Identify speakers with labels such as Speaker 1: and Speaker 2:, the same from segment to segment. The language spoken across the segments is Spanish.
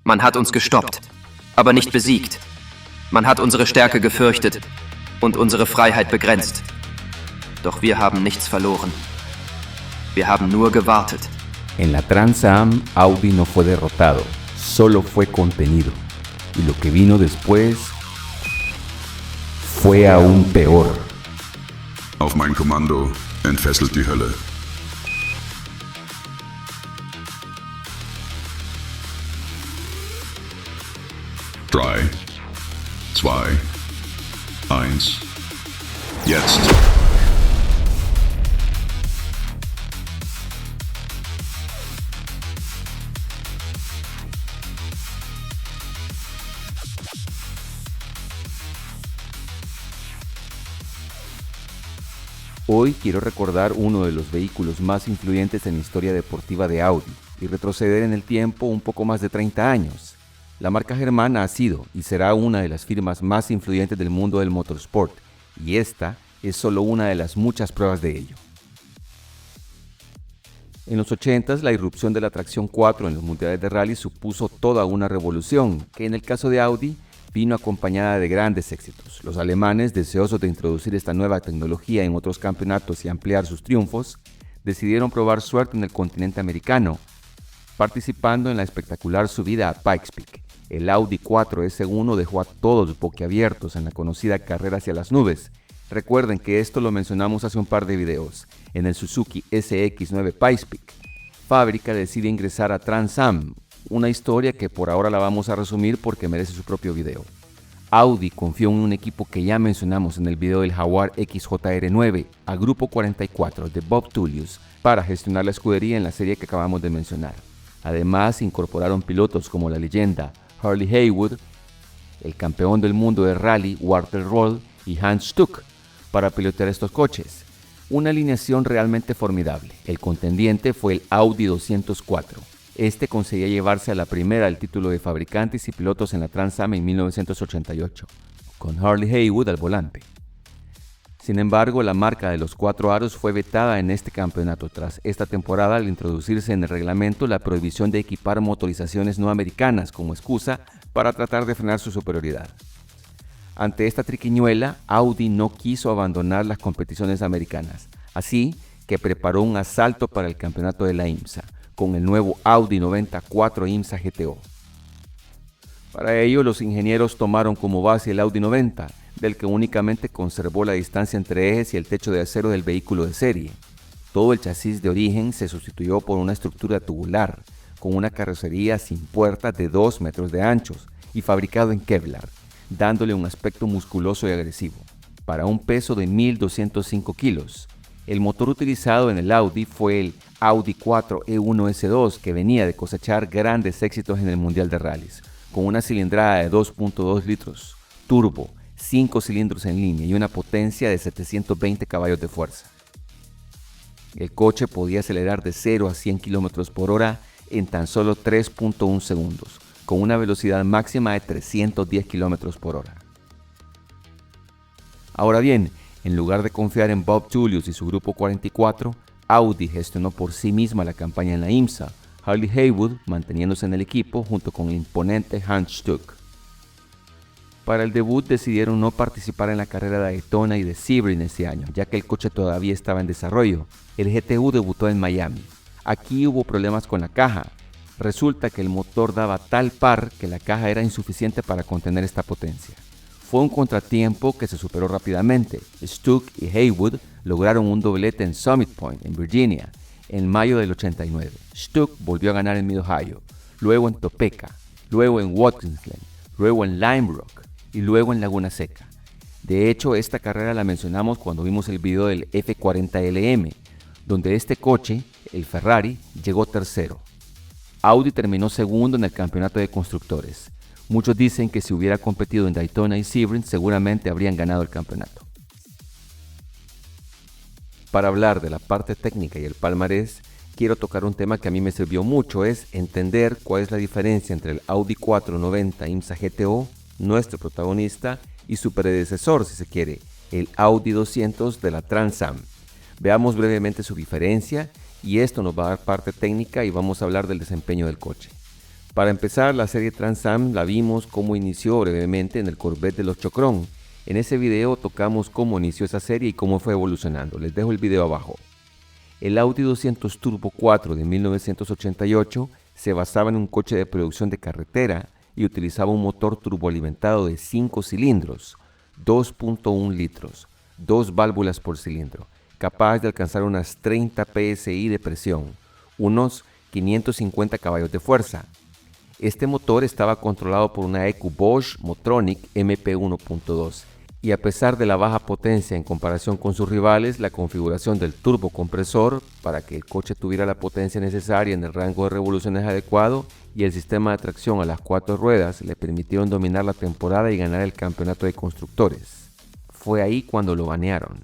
Speaker 1: Man hat uns gestoppt, aber nicht besiegt. Man hat unsere Stärke gefürchtet und unsere Freiheit begrenzt. Doch wir haben nichts verloren. Wir haben nur gewartet.
Speaker 2: En la Trans Am, Audi no fue derrotado, solo fue contenido. Y lo que vino después fue aún peor.
Speaker 3: Auf mein Kommando entfesselt die Hölle. Drei, zwei, eins, jetzt.
Speaker 2: Hoy quiero recordar uno de los vehículos más influyentes en la historia deportiva de Audi y retroceder en el tiempo un poco más de 30 años. La marca germana ha sido y será una de las firmas más influyentes del mundo del motorsport, y esta es solo una de las muchas pruebas de ello. En los 80s, la irrupción de la tracción 4 en los mundiales de rally supuso toda una revolución, que en el caso de Audi vino acompañada de grandes éxitos. Los alemanes, deseosos de introducir esta nueva tecnología en otros campeonatos y ampliar sus triunfos, decidieron probar suerte en el continente americano, participando en la espectacular subida a Pikes Peak. El Audi 4 S1 dejó a todos boquiabiertos en la conocida carrera hacia las nubes. Recuerden que esto lo mencionamos hace un par de videos. En el Suzuki SX9 Pikes Peak, fábrica decide ingresar a Trans Am, una historia que por ahora la vamos a resumir porque merece su propio video. Audi confió en un equipo que ya mencionamos en el video del Jaguar XJR9, a Grupo 44 de Bob Tullius, para gestionar la escudería en la serie que acabamos de mencionar. Además, incorporaron pilotos como la leyenda Harley Haywood, el campeón del mundo de rally Walter Röhrl y Hans Stuck para pilotear estos coches. Una alineación realmente formidable. El contendiente fue el Audi 204. Este conseguía llevarse a la primera el título de fabricantes y pilotos en la Trans Am en 1988, con Harley Haywood al volante. Sin embargo, la marca de los 4 aros fue vetada en este campeonato tras esta temporada al introducirse en el reglamento la prohibición de equipar motorizaciones no americanas como excusa para tratar de frenar su superioridad. Ante esta triquiñuela, Audi no quiso abandonar las competiciones americanas, así que preparó un asalto para el campeonato de la IMSA, con el nuevo Audi 94 IMSA GTO. Para ello, los ingenieros tomaron como base el Audi 90, del que únicamente conservó la distancia entre ejes y el techo de acero del vehículo de serie. Todo el chasis de origen se sustituyó por una estructura tubular, con una carrocería sin puertas de 2 metros de anchos y fabricado en Kevlar, dándole un aspecto musculoso y agresivo. Para un peso de 1.205 kilos, el motor utilizado en el Audi fue el Audi 4 E1S2, que venía de cosechar grandes éxitos en el Mundial de Rallys, con una cilindrada de 2.2 litros, turbo, 5 cilindros en línea y una potencia de 720 caballos de fuerza. El coche podía acelerar de 0 a 100 km por hora en tan solo 3.1 segundos, con una velocidad máxima de 310 km por hora. Ahora bien, en lugar de confiar en Bob Tullius y su Grupo 44, Audi gestionó por sí misma la campaña en la IMSA, Harley Haywood manteniéndose en el equipo junto con el imponente Hans Stuck. Para el debut decidieron no participar en la carrera de Daytona y de Sebring ese año, ya que el coche todavía estaba en desarrollo. El GTU debutó en Miami. Aquí hubo problemas con la caja. Resulta que el motor daba tal par que la caja era insuficiente para contener esta potencia. Fue un contratiempo que se superó rápidamente. Stuck y Haywood lograron un doblete en Summit Point, en Virginia, en mayo del 89. Stuck volvió a ganar en Mid-Ohio, luego en Topeka, luego en Watkins Glen, luego en Lime Rock y luego en Laguna Seca. De hecho, esta carrera la mencionamos cuando vimos el video del F40LM, donde este coche, el Ferrari, llegó tercero. Audi terminó segundo en el campeonato de constructores. Muchos dicen que si hubiera competido en Daytona y Sebring, seguramente habrían ganado el campeonato. Para hablar de la parte técnica y el palmarés, quiero tocar un tema que a mí me sirvió mucho, es entender cuál es la diferencia entre el Audi 490 IMSA GTO, nuestro protagonista, y su predecesor, si se quiere, el Audi 200 de la Trans Am. Veamos brevemente su diferencia y esto nos va a dar parte técnica y vamos a hablar del desempeño del coche. Para empezar, la serie Trans Am la vimos cómo inició brevemente en el Corvette de los Chocron. En ese video tocamos cómo inició esa serie y cómo fue evolucionando. Les dejo el video abajo. El Audi 200 Turbo 4 de 1988 se basaba en un coche de producción de carretera y utilizaba un motor turboalimentado de 5 cilindros, 2.1 litros, 2 válvulas por cilindro, capaz de alcanzar unas 30 psi de presión, unos 550 caballos de fuerza. Este motor estaba controlado por una EQ Bosch Motronic MP1.2 y a pesar de la baja potencia en comparación con sus rivales, la configuración del turbocompresor para que el coche tuviera la potencia necesaria en el rango de revoluciones adecuado y el sistema de tracción a las 4 ruedas le permitieron dominar la temporada y ganar el campeonato de constructores. Fue ahí cuando lo banearon.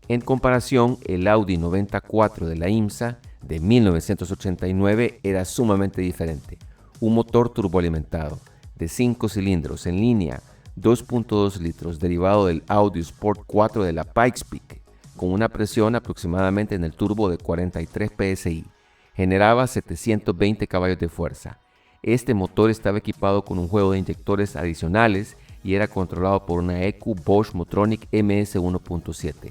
Speaker 2: En comparación, el Audi 94 de la IMSA de 1989 era sumamente diferente. Un motor turboalimentado de 5 cilindros en línea, 2.2 litros, derivado del Audi Sport 4 de la Pikes Peak, con una presión aproximadamente en el turbo de 43 psi. Generaba 720 caballos de fuerza. Este motor estaba equipado con un juego de inyectores adicionales y era controlado por una EQ Bosch Motronic MS 1.7.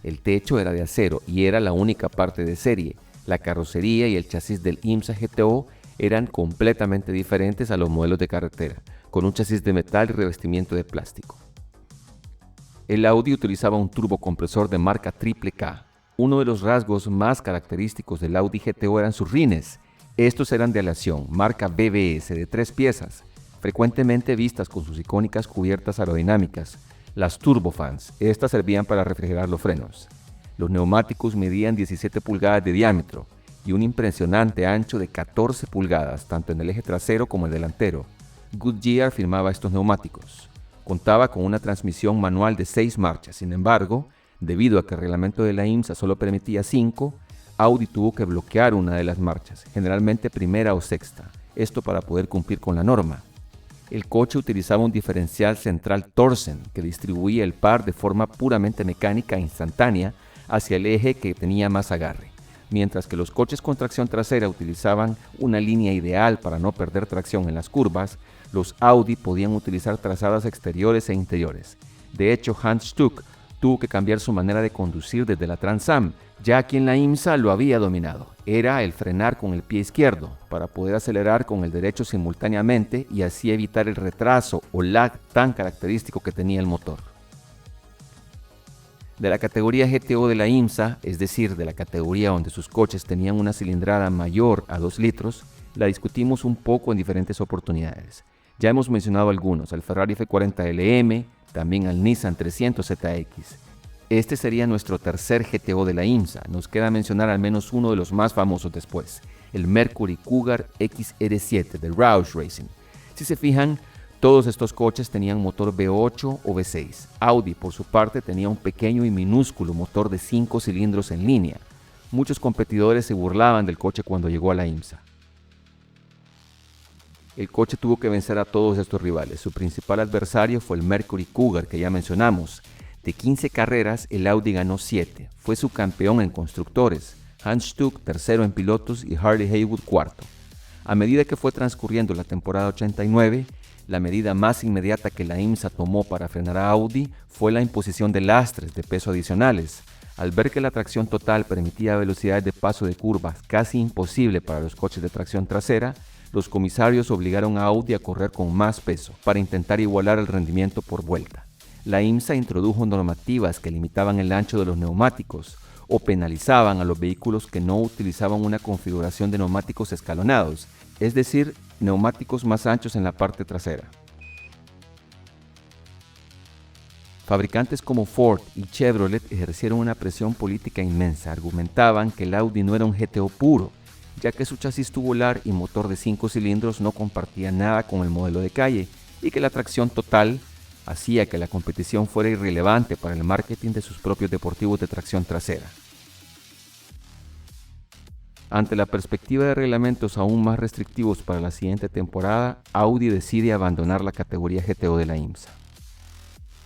Speaker 2: El techo era de acero y era la única parte de serie. La carrocería y el chasis del IMSA GTO eran completamente diferentes a los modelos de carretera, con un chasis de metal y revestimiento de plástico. El Audi utilizaba un turbocompresor de marca Triple K. Uno de los rasgos más característicos del Audi GTO eran sus rines. Estos eran de aleación, marca BBS, de 3 piezas, frecuentemente vistas con sus icónicas cubiertas aerodinámicas. Las turbofans, estas servían para refrigerar los frenos. Los neumáticos medían 17 pulgadas de diámetro y un impresionante ancho de 14 pulgadas, tanto en el eje trasero como el delantero. Goodyear firmaba estos neumáticos. Contaba con una transmisión manual de 6 marchas, sin embargo, debido a que el reglamento de la IMSA solo permitía 5, Audi tuvo que bloquear una de las marchas, generalmente primera o sexta, esto para poder cumplir con la norma. El coche utilizaba un diferencial central Torsen que distribuía el par de forma puramente mecánica e instantánea hacia el eje que tenía más agarre, mientras que los coches con tracción trasera utilizaban una línea ideal para no perder tracción en las curvas. Los Audi podían utilizar trazadas exteriores e interiores. De hecho, Hans Stuck tuvo que cambiar su manera de conducir desde la Trans Am, ya que en la IMSA lo había dominado. Era el frenar con el pie izquierdo para poder acelerar con el derecho simultáneamente y así evitar el retraso o lag tan característico que tenía el motor. De la categoría GTO de la IMSA, es decir, de la categoría donde sus coches tenían una cilindrada mayor a 2 litros, la discutimos un poco en diferentes oportunidades. Ya hemos mencionado algunos, al Ferrari F40 LM, también al Nissan 300 ZX. Este sería nuestro tercer GTO de la IMSA. Nos queda mencionar al menos uno de los más famosos después, el Mercury Cougar XR7 de Roush Racing. Si se fijan, todos estos coches tenían motor V8 o V6. Audi, por su parte, tenía un pequeño y minúsculo motor de 5 cilindros en línea. Muchos competidores se burlaban del coche cuando llegó a la IMSA. El coche tuvo que vencer a todos estos rivales. Su principal adversario fue el Mercury Cougar, que ya mencionamos. De 15 carreras, el Audi ganó 7. Fue subcampeón en constructores, Hans Stuck tercero en pilotos y Harley Haywood cuarto. A medida que fue transcurriendo la temporada 89, la medida más inmediata que la IMSA tomó para frenar a Audi fue la imposición de lastres de peso adicionales. Al ver que la tracción total permitía velocidades de paso de curvas casi imposible para los coches de tracción trasera, los comisarios obligaron a Audi a correr con más peso para intentar igualar el rendimiento por vuelta. La IMSA introdujo normativas que limitaban el ancho de los neumáticos o penalizaban a los vehículos que no utilizaban una configuración de neumáticos escalonados, es decir, neumáticos más anchos en la parte trasera. Fabricantes como Ford y Chevrolet ejercieron una presión política inmensa. Argumentaban que el Audi no era un GTO puro, ya que su chasis tubular y motor de 5 cilindros no compartían nada con el modelo de calle y que la tracción total hacía que la competición fuera irrelevante para el marketing de sus propios deportivos de tracción trasera. Ante la perspectiva de reglamentos aún más restrictivos para la siguiente temporada, Audi decide abandonar la categoría GTO de la IMSA.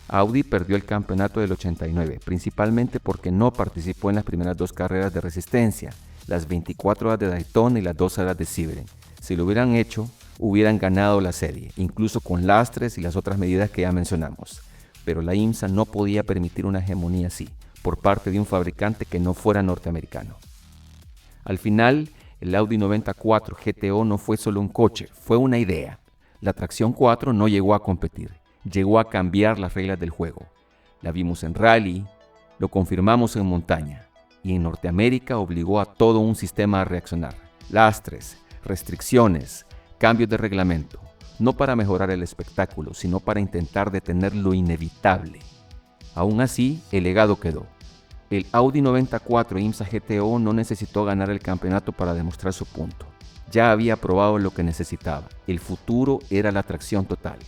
Speaker 2: Audi perdió el campeonato del 89, principalmente porque no participó en las primeras 2 carreras de resistencia, las 24 horas de Daytona y las 2 horas de Sebring. Si lo hubieran hecho, hubieran ganado la serie, incluso con lastres y las otras medidas que ya mencionamos. Pero la IMSA no podía permitir una hegemonía así, por parte de un fabricante que no fuera norteamericano. Al final, el Audi 94 GTO no fue solo un coche, fue una idea. La tracción 4 no llegó a competir, llegó a cambiar las reglas del juego. La vimos en rally, lo confirmamos en montaña, y en Norteamérica obligó a todo un sistema a reaccionar. Lastres, restricciones, cambios de reglamento, no para mejorar el espectáculo, sino para intentar detener lo inevitable. Aún así, el legado quedó. El Audi 94 IMSA GTO no necesitó ganar el campeonato para demostrar su punto. Ya había probado lo que necesitaba. El futuro era la tracción total.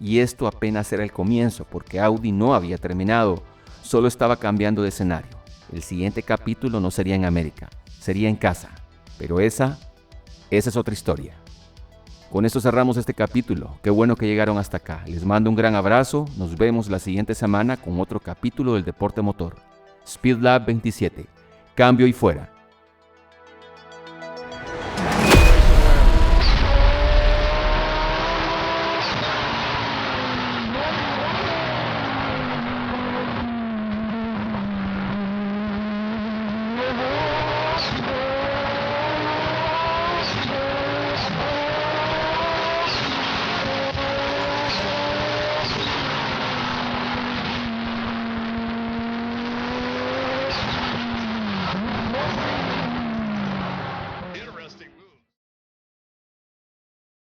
Speaker 2: Y esto apenas era el comienzo, porque Audi no había terminado, solo estaba cambiando de escenario. El siguiente capítulo no sería en América, sería en casa. Pero esa es otra historia. Con esto cerramos este capítulo. Qué bueno que llegaron hasta acá. Les mando un gran abrazo. Nos vemos la siguiente semana con otro capítulo del deporte motor. Speed Lab 27. Cambio y fuera.